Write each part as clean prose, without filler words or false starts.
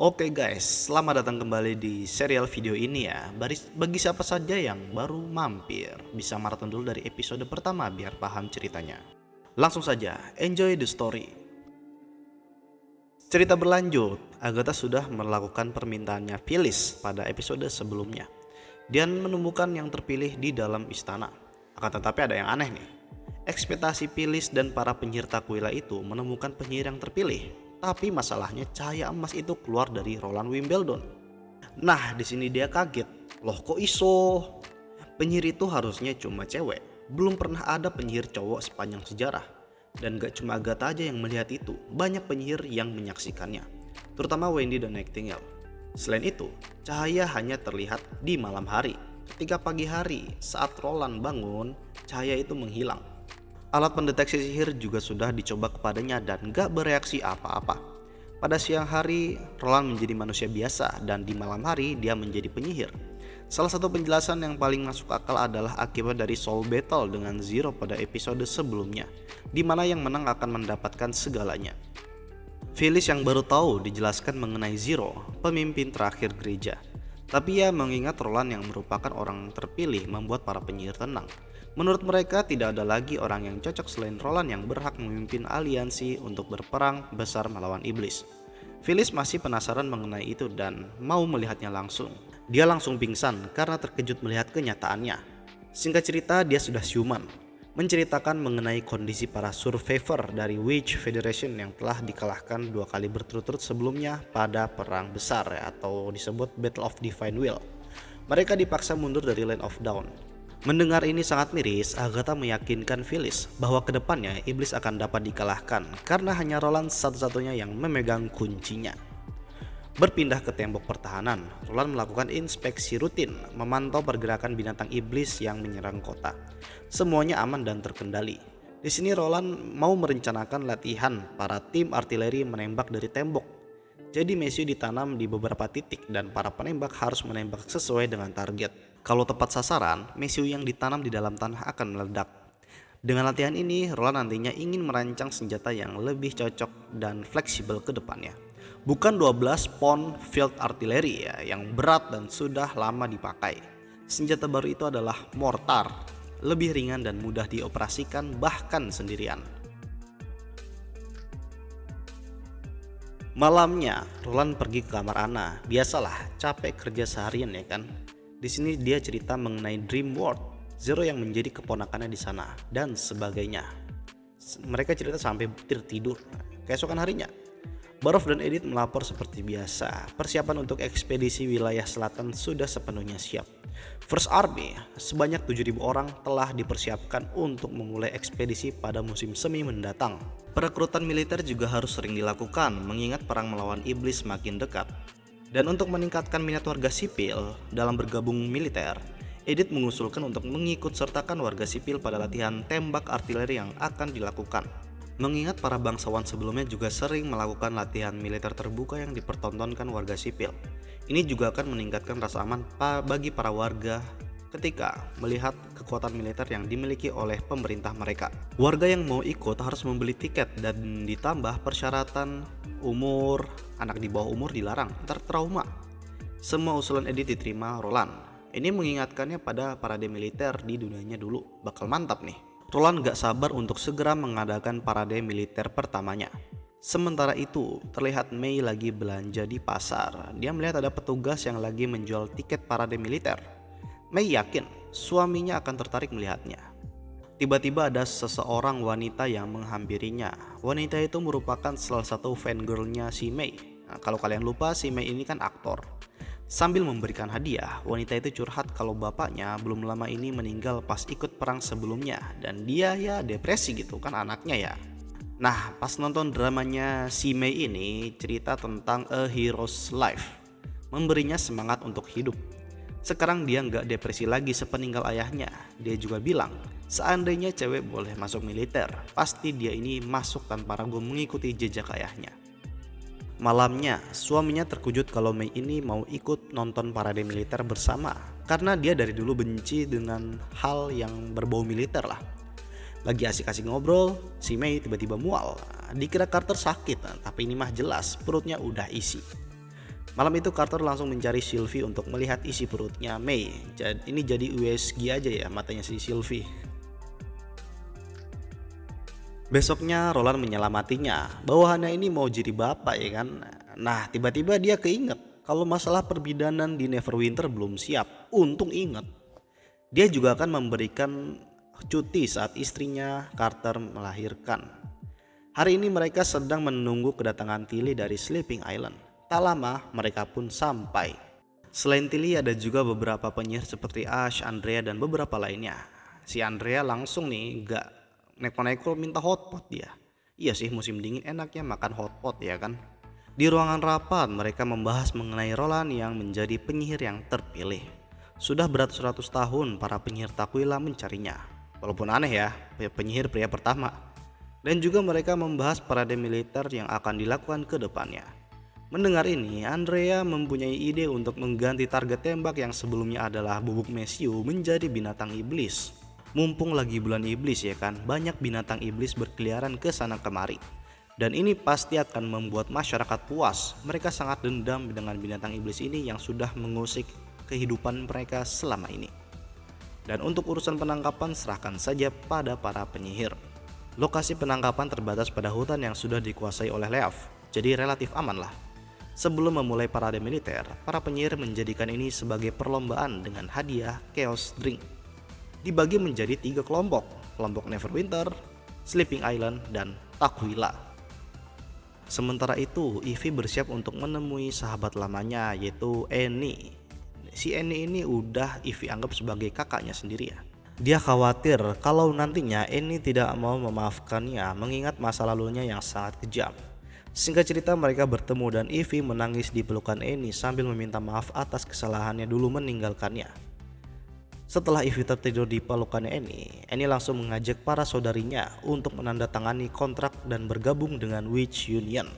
Oke guys, selamat datang kembali di serial video ini ya. Bagi siapa saja yang baru mampir, bisa maraton dulu dari episode pertama biar paham ceritanya. Langsung saja, enjoy the story. Cerita berlanjut, Agatha sudah melakukan permintaannya Phyllis pada episode sebelumnya. Dia menemukan yang terpilih di dalam istana. Akan tetapi ada yang aneh nih. Ekspektasi Phyllis dan para penyihir Takwila itu menemukan penyihir yang terpilih. Tapi masalahnya cahaya emas itu keluar dari Roland Wimbledon. Nah, di sini dia kaget. Loh kok iso? Penyihir itu harusnya cuma cewek. Belum pernah ada penyihir cowok sepanjang sejarah. Dan gak cuma Agatha aja yang melihat itu. Banyak penyihir yang menyaksikannya. Terutama Wendy dan Nightingale. Selain itu, cahaya hanya terlihat di malam hari. Ketika pagi hari, saat Roland bangun, cahaya itu menghilang. Alat pendeteksi sihir juga sudah dicoba kepadanya dan gak bereaksi apa-apa. Pada siang hari, Roland menjadi manusia biasa dan di malam hari dia menjadi penyihir. Salah satu penjelasan yang paling masuk akal adalah akibat dari Soul Battle dengan Zero pada episode sebelumnya, di mana yang menang akan mendapatkan segalanya. Phyllis yang baru tahu dijelaskan mengenai Zero, pemimpin terakhir gereja. Tapi ia mengingat Roland yang merupakan orang terpilih membuat para penyihir tenang. Menurut mereka tidak ada lagi orang yang cocok selain Roland yang berhak memimpin aliansi untuk berperang besar melawan iblis. Phyllis masih penasaran mengenai itu dan mau melihatnya langsung. Dia langsung pingsan karena terkejut melihat kenyataannya. Singkat cerita, dia sudah siuman, menceritakan mengenai kondisi para survivor dari Witch Federation yang telah dikalahkan 2 kali berturut-turut sebelumnya pada perang besar atau disebut Battle of Divine Will. Mereka dipaksa mundur dari Land of Dawn. Mendengar ini sangat miris, Agatha meyakinkan Phyllis bahwa kedepannya iblis akan dapat dikalahkan karena hanya Roland satu-satunya yang memegang kuncinya. Berpindah ke tembok pertahanan, Roland melakukan inspeksi rutin, memantau pergerakan binatang iblis yang menyerang kota. Semuanya aman dan terkendali. Di sini Roland mau merencanakan latihan para tim artileri menembak dari tembok. Jadi mesiu ditanam di beberapa titik dan para penembak harus menembak sesuai dengan target. Kalau tepat sasaran, mesiu yang ditanam di dalam tanah akan meledak. Dengan latihan ini, Roland nantinya ingin merancang senjata yang lebih cocok dan fleksibel ke depannya. Bukan 12 pound field artillery ya, yang berat dan sudah lama dipakai. Senjata baru itu adalah mortar, lebih ringan dan mudah dioperasikan bahkan sendirian. Malamnya, Roland pergi ke kamar Anna. Biasalah, capek kerja seharian ya kan. Di sini dia cerita mengenai Dream World, Zero yang menjadi keponakannya di sana dan sebagainya. Mereka cerita sampai tertidur. Keesokan harinya, Barof dan Edith melapor seperti biasa. Persiapan untuk ekspedisi wilayah selatan sudah sepenuhnya siap. First Army, sebanyak 7.000 orang telah dipersiapkan untuk memulai ekspedisi pada musim semi mendatang. Perekrutan militer juga harus sering dilakukan mengingat perang melawan iblis makin dekat. Dan untuk meningkatkan minat warga sipil dalam bergabung militer, Edith mengusulkan untuk mengikut sertakan warga sipil pada latihan tembak artileri yang akan dilakukan. Mengingat para bangsawan sebelumnya juga sering melakukan latihan militer terbuka yang dipertontonkan warga sipil. Ini juga akan meningkatkan rasa aman bagi para warga ketika melihat kekuatan militer yang dimiliki oleh pemerintah mereka. Warga yang mau ikut harus membeli tiket dan ditambah persyaratan umur, anak di bawah umur dilarang, ntar trauma. Semua usulan Edith diterima Roland. Ini mengingatkannya pada parade militer di dunianya dulu, bakal mantap nih. Roland gak sabar untuk segera mengadakan parade militer pertamanya. Sementara itu, terlihat May lagi belanja di pasar. Dia melihat ada petugas yang lagi menjual tiket parade militer. May yakin suaminya akan tertarik melihatnya. Tiba-tiba ada seseorang wanita yang menghampirinya. Wanita itu merupakan salah satu fangirlnya si May. Nah, kalau kalian lupa, si May ini kan aktor. Sambil memberikan hadiah, wanita itu curhat kalau bapaknya belum lama ini meninggal pas ikut perang sebelumnya. Dan dia ya depresi gitu kan anaknya ya. Nah, pas nonton dramanya si May ini cerita tentang A Hero's Life. Memberinya semangat untuk hidup. Sekarang dia nggak depresi lagi sepeninggal ayahnya. Dia juga bilang, seandainya cewek boleh masuk militer, pasti dia ini masuk tanpa ragu mengikuti jejak ayahnya. Malamnya, suaminya terkejut kalau May ini mau ikut nonton parade militer bersama. Karena dia dari dulu benci dengan hal yang berbau militer lah. Lagi asik-asik ngobrol, si May tiba-tiba mual. Dikira Carter sakit, tapi ini mah jelas perutnya udah isi. Malam itu Carter langsung mencari Sylvie untuk melihat isi perutnya May. Ini jadi USG aja ya matanya si Sylvie. Besoknya Roland menyelamatinya. Bawahannya ini mau jadi bapak ya kan. Nah tiba-tiba dia keinget kalau masalah perbidanan di Neverwinter belum siap. Untung inget. Dia juga akan memberikan cuti saat istrinya Carter melahirkan. Hari ini mereka sedang menunggu kedatangan Tilly dari Sleeping Island. Tak lama mereka pun sampai. Selain Tilly ada juga beberapa penyihir seperti Ash, Andrea dan beberapa lainnya. Si Andrea langsung nih gak neko-neko minta hotpot dia. Iya sih musim dingin enaknya makan hotpot ya kan. Di ruangan rapat mereka membahas mengenai Roland yang menjadi penyihir yang terpilih. Sudah beratus-ratus tahun para penyihir Takwila mencarinya. Walaupun aneh ya, penyihir pria pertama. Dan juga mereka membahas parade militer yang akan dilakukan ke depannya. Mendengar ini, Andrea mempunyai ide untuk mengganti target tembak yang sebelumnya adalah bubuk mesiu menjadi binatang iblis. Mumpung lagi bulan iblis ya kan, banyak binatang iblis berkeliaran ke sana kemari. Dan ini pasti akan membuat masyarakat puas. Mereka sangat dendam dengan binatang iblis ini yang sudah mengusik kehidupan mereka selama ini. Dan untuk urusan penangkapan serahkan saja pada para penyihir. Lokasi penangkapan terbatas pada hutan yang sudah dikuasai oleh Leaf, jadi relatif aman lah. Sebelum memulai parade militer, para penyihir menjadikan ini sebagai perlombaan dengan hadiah Chaos Drink. Dibagi menjadi 3 kelompok, kelompok Neverwinter, Sleeping Island, dan Takwila. Sementara itu, Ivy bersiap untuk menemui sahabat lamanya yaitu Annie. Si Annie ini udah Ivy anggap sebagai kakaknya sendiri ya. Dia khawatir kalau nantinya Annie tidak mau memaafkannya mengingat masa lalunya yang sangat kejam. Singkat cerita mereka bertemu dan Ivy menangis di pelukan Annie sambil meminta maaf atas kesalahannya dulu meninggalkannya. Setelah Ivy tertidur di pelukan Annie langsung mengajak para saudarinya untuk menandatangani kontrak dan bergabung dengan Witch Union.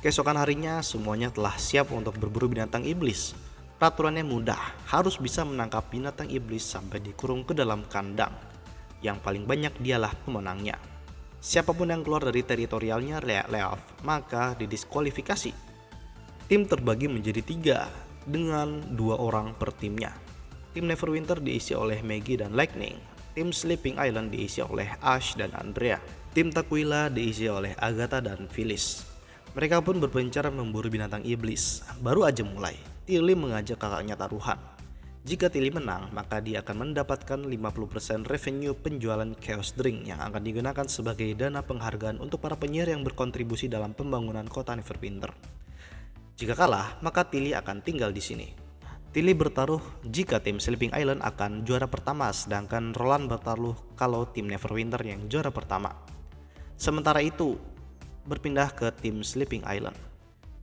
Keesokan harinya semuanya telah siap untuk berburu binatang iblis. Peraturannya mudah, harus bisa menangkap binatang iblis sampai dikurung ke dalam kandang. Yang paling banyak dialah pemenangnya. Siapapun yang keluar dari teritorialnya Leaf, maka didiskualifikasi. Tim terbagi menjadi 3 dengan 2 orang per timnya. Tim Neverwinter diisi oleh Maggie dan Lightning. Tim Sleeping Island diisi oleh Ash dan Andrea. Tim Takwila diisi oleh Agatha dan Phyllis. Mereka pun berpencar memburu binatang iblis. Baru aja mulai, Tilly mengajak kakaknya taruhan. Jika Tilly menang, maka dia akan mendapatkan 50% revenue penjualan Chaos Drink yang akan digunakan sebagai dana penghargaan untuk para penyihir yang berkontribusi dalam pembangunan kota Neverwinter. Jika kalah, maka Tilly akan tinggal di sini. Tilly bertaruh jika tim Sleeping Island akan juara pertama, sedangkan Roland bertaruh kalau tim Neverwinter yang juara pertama. Sementara itu, berpindah ke tim Sleeping Island.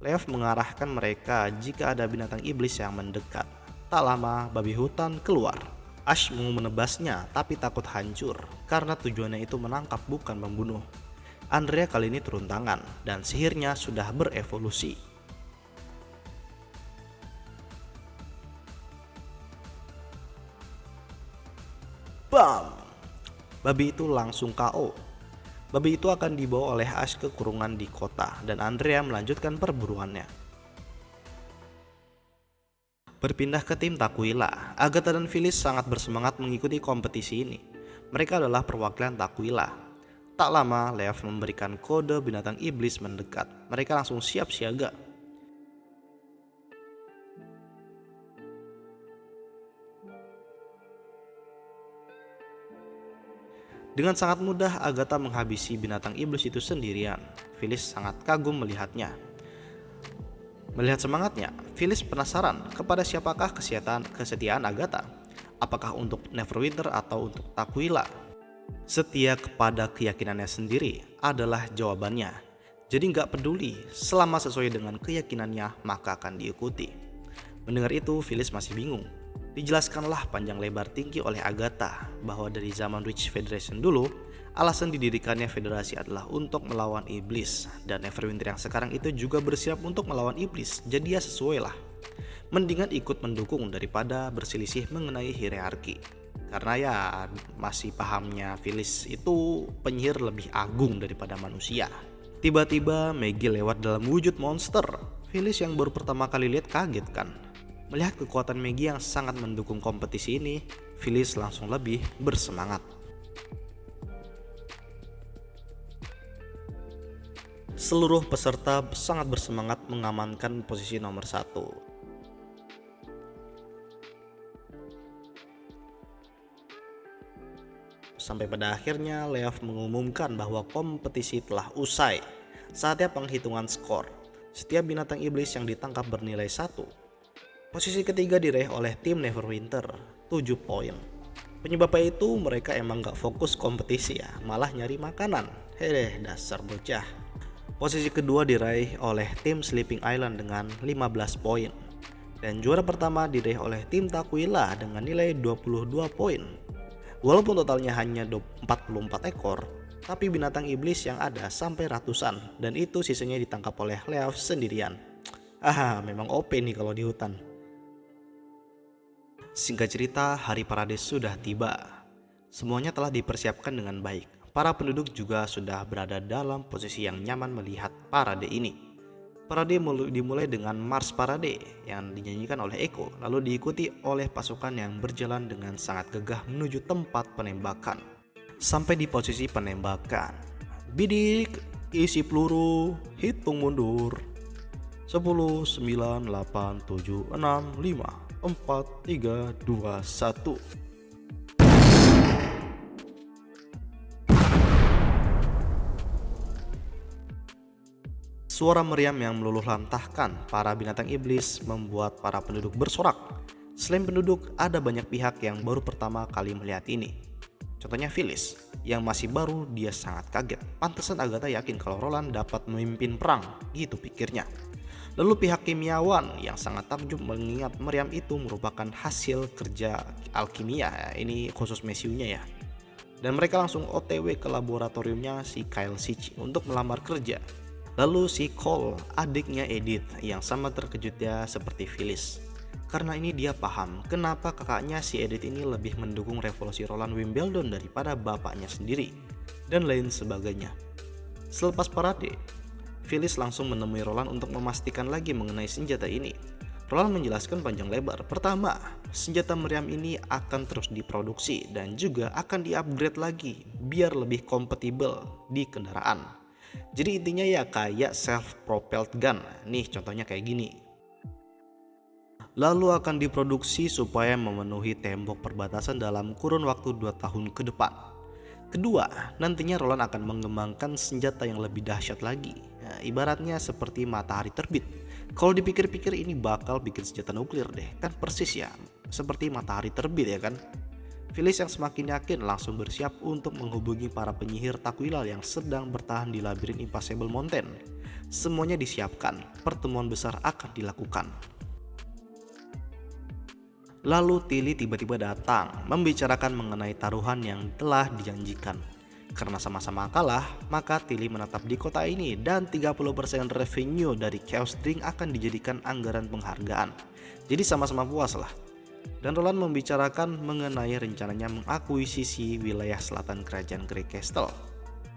Leaf mengarahkan mereka jika ada binatang iblis yang mendekat. Tak lama babi hutan keluar. Ash mau menebasnya tapi takut hancur karena tujuannya itu menangkap bukan membunuh. Andrea kali ini turun tangan dan sihirnya sudah berevolusi. Bam! Babi itu langsung KO. Babi itu akan dibawa oleh Ash ke kurungan di kota dan Andrea melanjutkan perburuannya. Berpindah ke tim Takwila, Agatha dan Phyllis sangat bersemangat mengikuti kompetisi ini. Mereka adalah perwakilan Takwila. Tak lama, Leaf memberikan kode binatang iblis mendekat. Mereka langsung siap siaga. Dengan sangat mudah Agatha menghabisi binatang iblis itu sendirian. Phyllis sangat kagum melihatnya. Melihat semangatnya, Phyllis penasaran kepada siapakah kesetiaan Agatha. Apakah untuk Neverwinter atau untuk Takwila? Setia kepada keyakinannya sendiri adalah jawabannya. Jadi gak peduli, selama sesuai dengan keyakinannya maka akan diikuti. Mendengar itu, Phyllis masih bingung. Dijelaskanlah panjang lebar tinggi oleh Agatha bahwa dari zaman Witch Federation dulu, alasan didirikannya federasi adalah untuk melawan iblis. Dan Neverwinter yang sekarang itu juga bersiap untuk melawan iblis, jadi ya sesuai lah. Mendingan ikut mendukung daripada berselisih mengenai hierarki. Karena ya masih pahamnya Phyllis itu penyihir lebih agung daripada manusia. Tiba-tiba Maggie lewat dalam wujud monster. Phyllis yang baru pertama kali lihat kaget kan. Melihat kekuatan Maggie yang sangat mendukung kompetisi ini, Phyllis langsung lebih bersemangat. Seluruh peserta sangat bersemangat mengamankan posisi nomor 1. Sampai pada akhirnya Leaf mengumumkan bahwa kompetisi telah usai. Saatnya penghitungan skor. Setiap binatang iblis yang ditangkap bernilai 1. Posisi ketiga diraih oleh tim Neverwinter, 7 poin. Penyebabnya itu mereka emang gak fokus kompetisi ya, malah nyari makanan. Dasar bocah. Posisi kedua diraih oleh tim Sleeping Island dengan 15 poin. Dan juara pertama diraih oleh tim Takwila dengan nilai 22 poin. Walaupun totalnya hanya 44 ekor, tapi binatang iblis yang ada sampai ratusan, dan itu sisanya ditangkap oleh Leaf sendirian. Memang OP nih kalau di hutan. Singkat cerita, hari parade sudah tiba. Semuanya telah dipersiapkan dengan baik. Para penduduk juga sudah berada dalam posisi yang nyaman melihat parade ini. Parade dimulai dengan Mars Parade yang dinyanyikan oleh Echo, lalu diikuti oleh pasukan yang berjalan dengan sangat gagah menuju tempat penembakan. Sampai di posisi penembakan, bidik, isi peluru, hitung mundur. 10, 9, 8, 7, 6, 5, 4, 3, 2, 1. Suara meriam yang meluluh lantahkan para binatang iblis membuat para penduduk bersorak. Selain penduduk, ada banyak pihak yang baru pertama kali melihat ini. Contohnya Phyllis, yang masih baru, dia sangat kaget. Pantesan Agatha yakin kalau Roland dapat memimpin perang, gitu pikirnya. Lalu pihak kimiawan yang sangat takjub mengingat meriam itu merupakan hasil kerja alkimia, ini khusus Messiunya ya. Dan mereka langsung OTW ke laboratoriumnya si Kyle Sichi untuk melamar kerja. Lalu si Cole, adiknya Edith, yang sama terkejutnya seperti Phyllis. Karena ini dia paham kenapa kakaknya si Edith ini lebih mendukung revolusi Roland Wimbledon daripada bapaknya sendiri, dan lain sebagainya. Selepas parade, Phyllis langsung menemui Roland untuk memastikan lagi mengenai senjata ini. Roland menjelaskan panjang lebar. Pertama, senjata meriam ini akan terus diproduksi dan juga akan di-upgrade lagi biar lebih kompatibel di kendaraan. Jadi intinya ya kayak self-propelled gun. Nih contohnya kayak gini. Lalu akan diproduksi supaya memenuhi tembok perbatasan dalam kurun waktu 2 tahun ke depan. Kedua, nantinya Roland akan mengembangkan senjata yang lebih dahsyat lagi. Ibaratnya seperti matahari terbit. Kalau dipikir-pikir ini bakal bikin senjata nuklir deh. Kan persis ya, seperti matahari terbit ya kan. Phyllis yang semakin yakin langsung bersiap untuk menghubungi para penyihir Takwila yang sedang bertahan di labirin Impassable Mountain. Semuanya disiapkan, pertemuan besar akan dilakukan. Lalu Tilly tiba-tiba datang membicarakan mengenai taruhan yang telah dijanjikan. Karena sama-sama kalah, maka Tilly menetap di kota ini dan 30% revenue dari Chaos Drink akan dijadikan anggaran penghargaan. Jadi sama-sama puas lah. Dan Roland membicarakan mengenai rencananya mengakuisisi wilayah selatan kerajaan Grey Castle.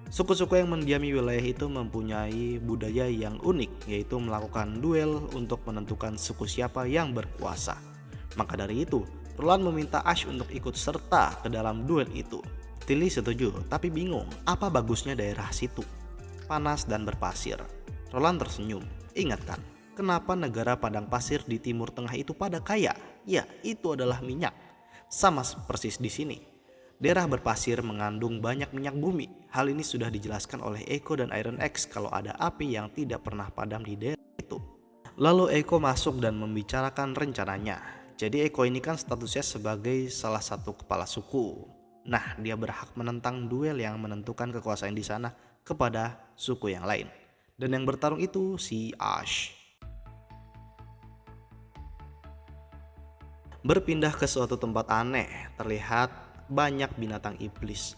Suku-suku yang mendiami wilayah itu mempunyai budaya yang unik, yaitu melakukan duel untuk menentukan suku siapa yang berkuasa. Maka dari itu, Roland meminta Ash untuk ikut serta ke dalam duel itu. Tilly setuju, tapi bingung apa bagusnya daerah situ. Panas dan berpasir. Roland tersenyum. Ingat kan, kenapa negara padang pasir di Timur Tengah itu pada kaya? Ya, itu adalah minyak. Sama persis di sini. Daerah berpasir mengandung banyak minyak bumi. Hal ini sudah dijelaskan oleh Echo dan Iron X kalau ada api yang tidak pernah padam di daerah itu. Lalu Echo masuk dan membicarakan rencananya. Jadi Echo ini kan statusnya sebagai salah satu kepala suku. Nah, dia berhak menentang duel yang menentukan kekuasaan di sana kepada suku yang lain. Dan yang bertarung itu si Ash. Berpindah ke suatu tempat aneh, terlihat banyak binatang iblis.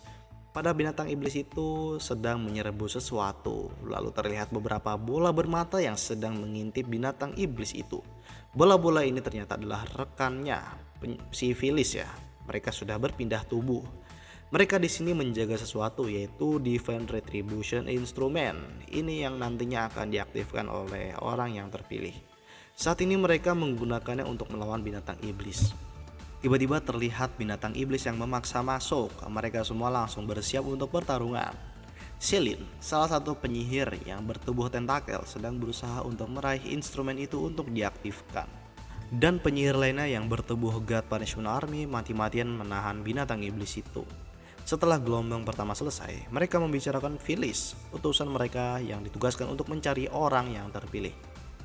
Pada binatang iblis itu sedang menyerbu sesuatu. Lalu terlihat beberapa bola bermata yang sedang mengintip binatang iblis itu. Bola-bola ini ternyata adalah rekannya, si Phyllis ya. Mereka sudah berpindah tubuh. Mereka di sini menjaga sesuatu, yaitu Divine Retribution Instrument. Ini yang nantinya akan diaktifkan oleh orang yang terpilih. Saat ini mereka menggunakannya untuk melawan binatang iblis. Tiba-tiba terlihat binatang iblis yang memaksa masuk. Mereka semua langsung bersiap untuk pertarungan. Celine, salah satu penyihir yang bertubuh tentakel, sedang berusaha untuk meraih instrumen itu untuk diaktifkan. Dan penyihir lainnya yang bertubuh God Punishment Army mati-matian menahan binatang iblis itu. Setelah gelombang pertama selesai, mereka membicarakan Phyllis, utusan mereka yang ditugaskan untuk mencari orang yang terpilih.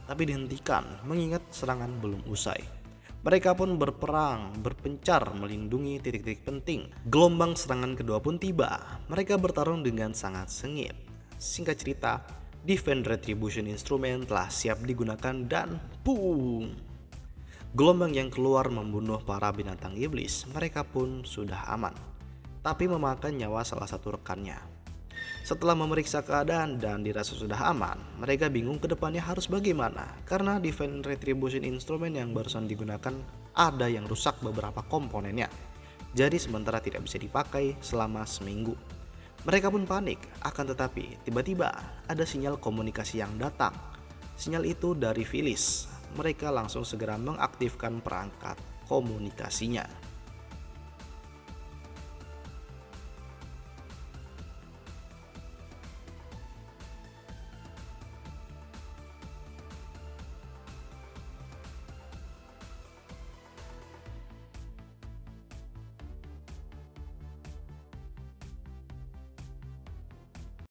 Tapi dihentikan mengingat serangan belum usai. Mereka pun berperang, berpencar melindungi titik-titik penting. Gelombang serangan kedua pun tiba. Mereka bertarung dengan sangat sengit. Singkat cerita, Divine Retribution Instrument telah siap digunakan dan boom! Gelombang yang keluar membunuh para binatang iblis. Mereka pun sudah aman, tapi memakan nyawa salah satu rekannya. Setelah memeriksa keadaan dan dirasa sudah aman, mereka bingung ke depannya harus bagaimana, karena Divine Retribution Instrument yang barusan digunakan ada yang rusak beberapa komponennya. Jadi sementara tidak bisa dipakai selama seminggu. Mereka pun panik, akan tetapi tiba-tiba ada sinyal komunikasi yang datang. Sinyal itu dari Phyllis. Mereka langsung segera mengaktifkan perangkat komunikasinya.